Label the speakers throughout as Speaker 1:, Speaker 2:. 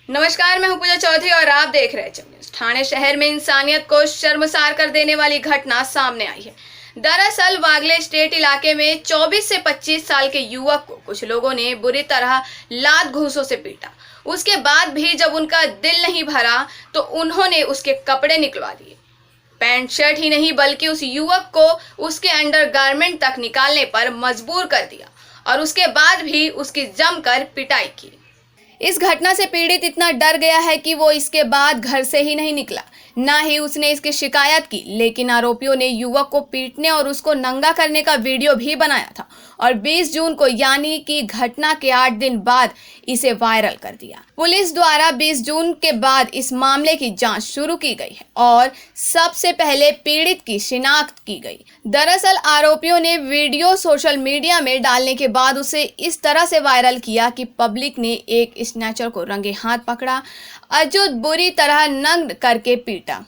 Speaker 1: नमस्कार, मैं हूं पूजा चौधरी और आप देख रहे हैं। ठाणे शहर में इंसानियत को शर्मसार कर देने वाली घटना सामने आई है। दरअसल वागले स्टेट इलाके में 24 से 25 साल के युवक को कुछ लोगों ने बुरी तरह लात घूंसों से पीटा। उसके बाद भी जब उनका दिल नहीं भरा तो उन्होंने उसके कपड़े निकलवा दिए। पैंट शर्ट ही नहीं बल्कि उस युवक को उसके अंडरगारमेंट तक निकालने पर मजबूर कर दिया और उसके बाद भी उसकी जमकर पिटाई की। इस घटना से पीड़ित इतना डर गया है कि वो इसके बाद घर से ही नहीं निकला, ना ही उसने इसकी शिकायत की। लेकिन आरोपियों ने युवक को पीटने और उसको नंगा करने का वीडियो भी बनाया था और 20 जून को यानी कि घटना के 8 दिन बाद इसे वायरल कर दिया। पुलिस द्वारा 20 जून के बाद इस मामले की जांच शुरू की गई है और सबसे पहले पीड़ित की शिनाख्त की गई। दरअसल आरोपियों ने वीडियो सोशल मीडिया में डालने के बाद उसे इस तरह से वायरल किया कि पब्लिक ने एक स्नैचर को रंगे हाथ पकड़ा और बुरी तरह नग्न करके पीटा।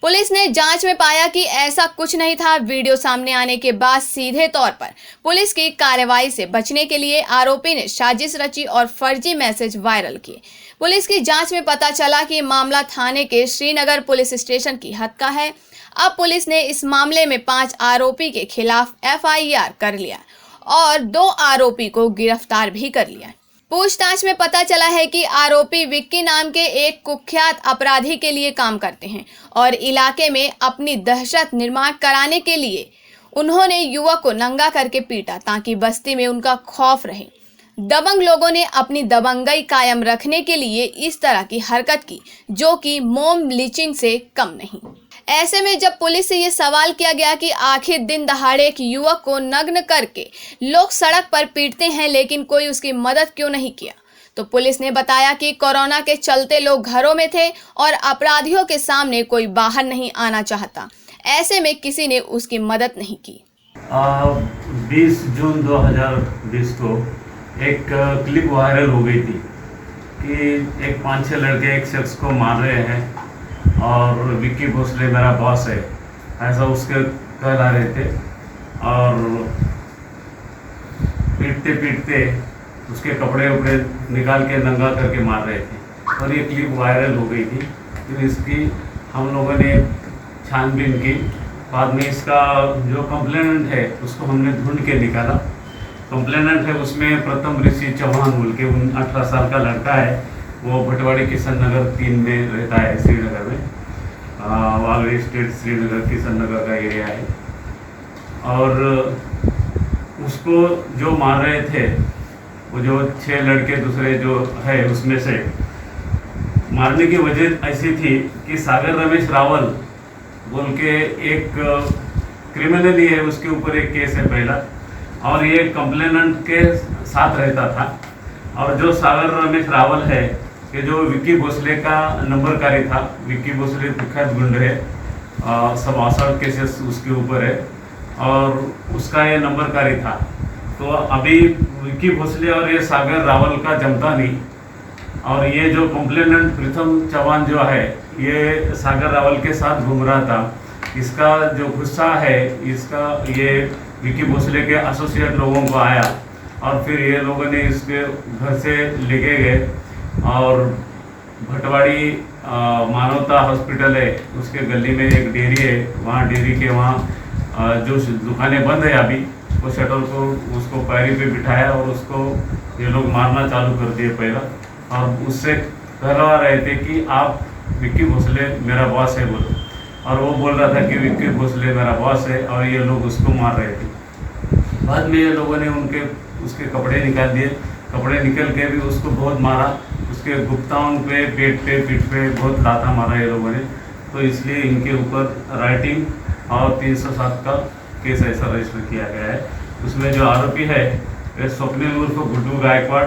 Speaker 1: पुलिस ने जांच में पाया कि ऐसा कुछ नहीं था। वीडियो सामने आने के बाद सीधे तौर पर पुलिस की कार्रवाई से बचने के लिए आरोपी ने साजिश रची और फर्जी मैसेज वायरल किए। पुलिस की जांच में पता चला कि मामला थाने के श्रीनगर पुलिस स्टेशन की हद का है। अब पुलिस ने इस मामले में 5 आरोपी के खिलाफ FIR कर लिया और 2 आरोपी को गिरफ्तार भी कर लिया। पूछताछ में पता चला है कि आरोपी विक्की नाम के एक कुख्यात अपराधी के लिए काम करते हैं और इलाके में अपनी दहशत निर्माण कराने के लिए उन्होंने युवक को नंगा करके पीटा ताकि बस्ती में उनका खौफ रहे। दबंग लोगों ने अपनी दबंगई कायम रखने के लिए इस तरह की हरकत की जो कि मोम ब्लीचिंग से कम नहीं। ऐसे में जब पुलिस से ये सवाल किया गया कि आखिर दिन दहाड़े एक युवक को नग्न करके लोग सड़क पर पीटते हैं लेकिन कोई उसकी मदद क्यों नहीं किया, तो पुलिस ने बताया कि कोरोना के चलते लोग घरों में थे और अपराधियों के सामने कोई बाहर नहीं आना चाहता। ऐसे में किसी ने उसकी मदद नहीं की।
Speaker 2: 20 जून 2020 को एक क्लिप वायरल हो गई थी कि एक 5-6 लड़के एक शख्स को मार रहे हैं और विक्की भोसले मेरा बॉस है ऐसा उसके कहला रहे थे और पीटते पीटते उसके कपड़े उपड़े निकाल के नंगा करके मार रहे थे और ये क्लिप वायरल हो गई थी। फिर इसकी हम लोगों ने छानबीन की। बाद में इसका जो कंप्लेनेंट है उसको हमने ढूंढ के निकाला। कंप्लेनेंट है उसमें प्रथम ऋषि चौहान बोल के 18 साल का लड़का है। वो भटवाड़ी किशन नगर 3 में रहता है, श्रीनगर में। वागले स्टेट श्रीनगर किशन नगर का एरिया है। और उसको जो मार रहे थे वो जो 6 लड़के दूसरे जो है उसमें से मारने की वजह ऐसी थी कि सागर रमेश रावल बोल के एक क्रिमिनल ही है, उसके ऊपर एक केस है पहला और ये कंप्लेनेंट के साथ रहता था। और जो सागर रमेश रावल है कि जो विक्की भोसले का नंबरकारी था, विक्की भोसले कुख्यात गुंड है, सब 68 केसेस उसके ऊपर है और उसका ये नंबरकारी था। तो अभी विक्की भोसले और ये सागर रावल का जमता नहीं और ये जो कंप्लेनेंट प्रथम चौहान जो है ये सागर रावल के साथ घूम रहा था। इसका जो गुस्सा है इसका ये विक्की भोसले के एसोसिएट लोगों को आया और फिर ये लोगों ने इसके घर से लेके गए और भटवाड़ी मानवता हॉस्पिटल है उसके गली में एक डेयरी है, वहाँ डेयरी के वहाँ जो दुकानें बंद है अभी वो शटर को उसको पैरी पे बिठाया और उसको ये लोग मारना चालू कर दिए पहला और उससे कहलवा रहे थे कि आप विक्की भोसले मेरा बॉस है बोलो और वो बोल रहा था कि विक्की भोसले मेरा बॉस है और ये लोग उसको मार रहे थे। बाद में ये लोगों ने उसके कपड़े निकाल दिए। कपड़े निकल के भी उसको बहुत मारा, उसके गुप्ताओं पे, पेट पे, पीठ पे बहुत लाता मारा ये लोगों ने। तो इसलिए इनके ऊपर राइटिंग और 307 का केस ऐसा रजिस्टर किया गया है। उसमें जो आरोपी है वे स्वप्निल उर्फ गुड्डू गायकवाड़,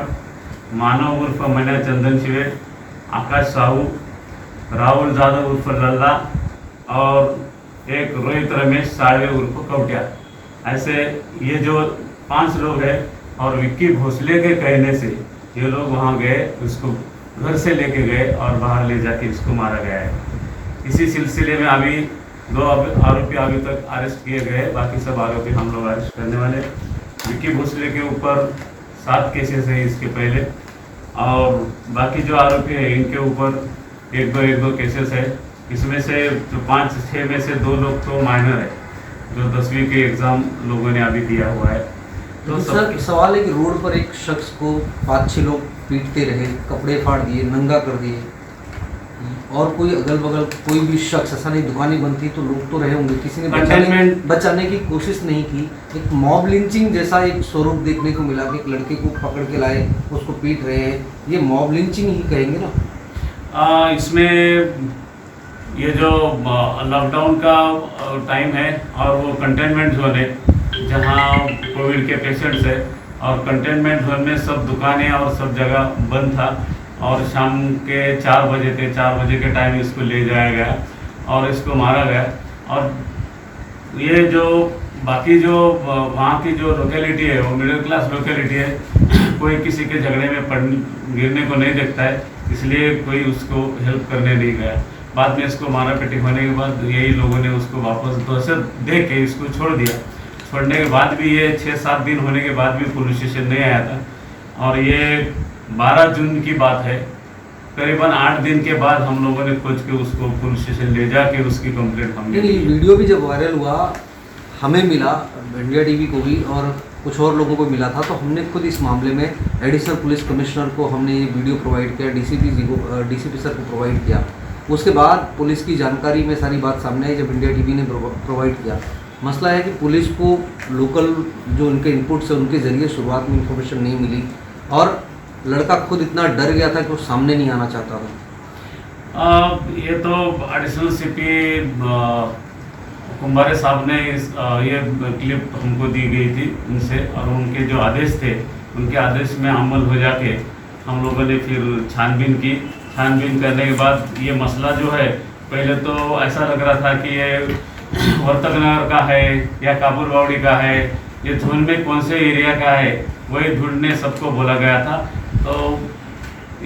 Speaker 2: मानव उर्फ मन्या चंदन शिवे, आकाश साहू, राहुल जादव उर्फ लल्ला और एक रोहित रमेश साड़वे उर्फ कवटिया। ऐसे ये जो 5 लोग हैं और विक्की भोसले के कहने से ये लोग वहाँ गए, उसको घर से लेके गए और बाहर ले जाके इसको मारा गया है। इसी सिलसिले में अभी 2 आरोपी अभी तक अरेस्ट किए गए, बाकी सब आरोपी हम लोग अरेस्ट करने वाले। विक्की भोसले के ऊपर 7 केसेस हैं इसके पहले और बाकी जो आरोपी है इनके ऊपर एक दो केसेस है। इसमें से जो 5-6 में से 2 लोग तो माइनर है, जो 10वीं के एग्ज़ाम लोगों ने अभी दिया हुआ है। तो
Speaker 3: सर सवाल है कि रोड पर एक शख्स को 5-6 लोग पीटते रहे, कपड़े फाड़ दिए, नंगा कर दिए, और कोई अगल बगल कोई भी शख्स, ऐसा नहीं दुकानें बंद थी तो लोग तो रहे होंगे, किसी ने बचाने की कोशिश नहीं की। एक मॉब लिंचिंग जैसा एक स्वरूप देखने को मिला कि एक लड़के को पकड़ के लाए, उसको पीट रहे हैं, ये मॉब लिंचिंग ही कहेंगे ना?
Speaker 2: इसमें ये जो लॉकडाउन का टाइम है और वो कंटेनमेंट जोन है जहाँ कोविड के पेशेंट्स है, और कंटेनमेंट जोन में सब दुकानें और सब जगह बंद था, और शाम के 4 बजे थे, 4 बजे के टाइम इसको ले जाया गया और इसको मारा गया। और ये जो बाकी जो वहाँ की जो लोकेलिटी है वो मिडिल क्लास लोकेलिटी है, कोई किसी के झगड़े में गिरने को नहीं देखता है, इसलिए कोई उसको हेल्प करने नहीं गया। बाद में इसको मारा पीटी होने के बाद यही लोगों ने उसको वापस दहशत दे के इसको छोड़ दिया। छोड़ने के बाद भी ये 6-7 दिन होने के बाद भी पुलिस स्टेशन नहीं आया था, और ये 12 जून की बात है। करीबन 8 दिन के बाद हम लोगों ने खोज के उसको पुलिस स्टेशन ले जाके उसकी कंप्लेंट हमने
Speaker 3: ये वीडियो भी जब वायरल हुआ, हमें मिला, इंडिया टीवी को भी और कुछ और लोगों को मिला था, तो हमने खुद इस मामले में एडिशनल पुलिस कमिश्नर को हमने ये वीडियो प्रोवाइड किया, डीसीपी सर को प्रोवाइड किया। उसके बाद पुलिस की जानकारी में सारी बात सामने आई जब इंडिया टीवी ने प्रोवाइड किया। मसला है कि पुलिस को लोकल जो उनके इनपुट्स है उनके ज़रिए शुरुआत में इंफॉर्मेशन नहीं मिली, और लड़का खुद इतना डर गया था कि वो सामने नहीं आना चाहता था।
Speaker 2: ये तो एडिशनल सीपी कुंभारे साहब ने ये क्लिप हमको दी गई थी उनसे, और उनके जो आदेश थे उनके आदेश में अमल हो जाके हम लोगों ने फिर छानबीन की। छानबीन करने के बाद ये मसला जो है, पहले तो ऐसा लग रहा था कि ये वर्तक नगर का है या काबुल बावड़ी का है, ये धुन में कौन से एरिया का है, वही ढूंढने सबको बोला गया था। तो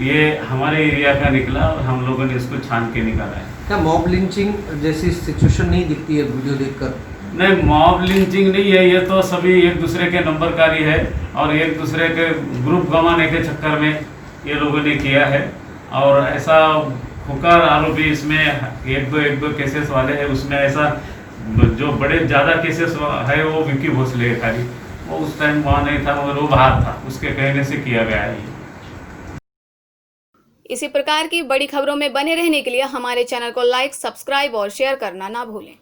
Speaker 2: ये हमारे एरिया का निकला और हम लोगों ने इसको छान के निकाला है।
Speaker 3: क्या मॉब लिंचिंग जैसी सिचुएशन नहीं दिखती है वीडियो देखकर?
Speaker 2: नहीं, मॉब लिंचिंग नहीं है, ये तो सभी एक दूसरे के नंबरकारी है और एक दूसरे के ग्रुप गंवाने के चक्कर में ये लोगों ने किया है। और ऐसा खुकार आरोपी इसमें एक दो केसेस वाले हैं, उसमें ऐसा जो बड़े ज़्यादा केसेस है वो विक्की भोसले खाली, वो उस टाइम वहाँ नहीं था, मगर वो बाहर था, उसके कहने से किया गया है।
Speaker 1: इसी प्रकार की बड़ी खबरों में बने रहने के लिए हमारे चैनल को लाइक, सब्सक्राइब और शेयर करना ना भूलें।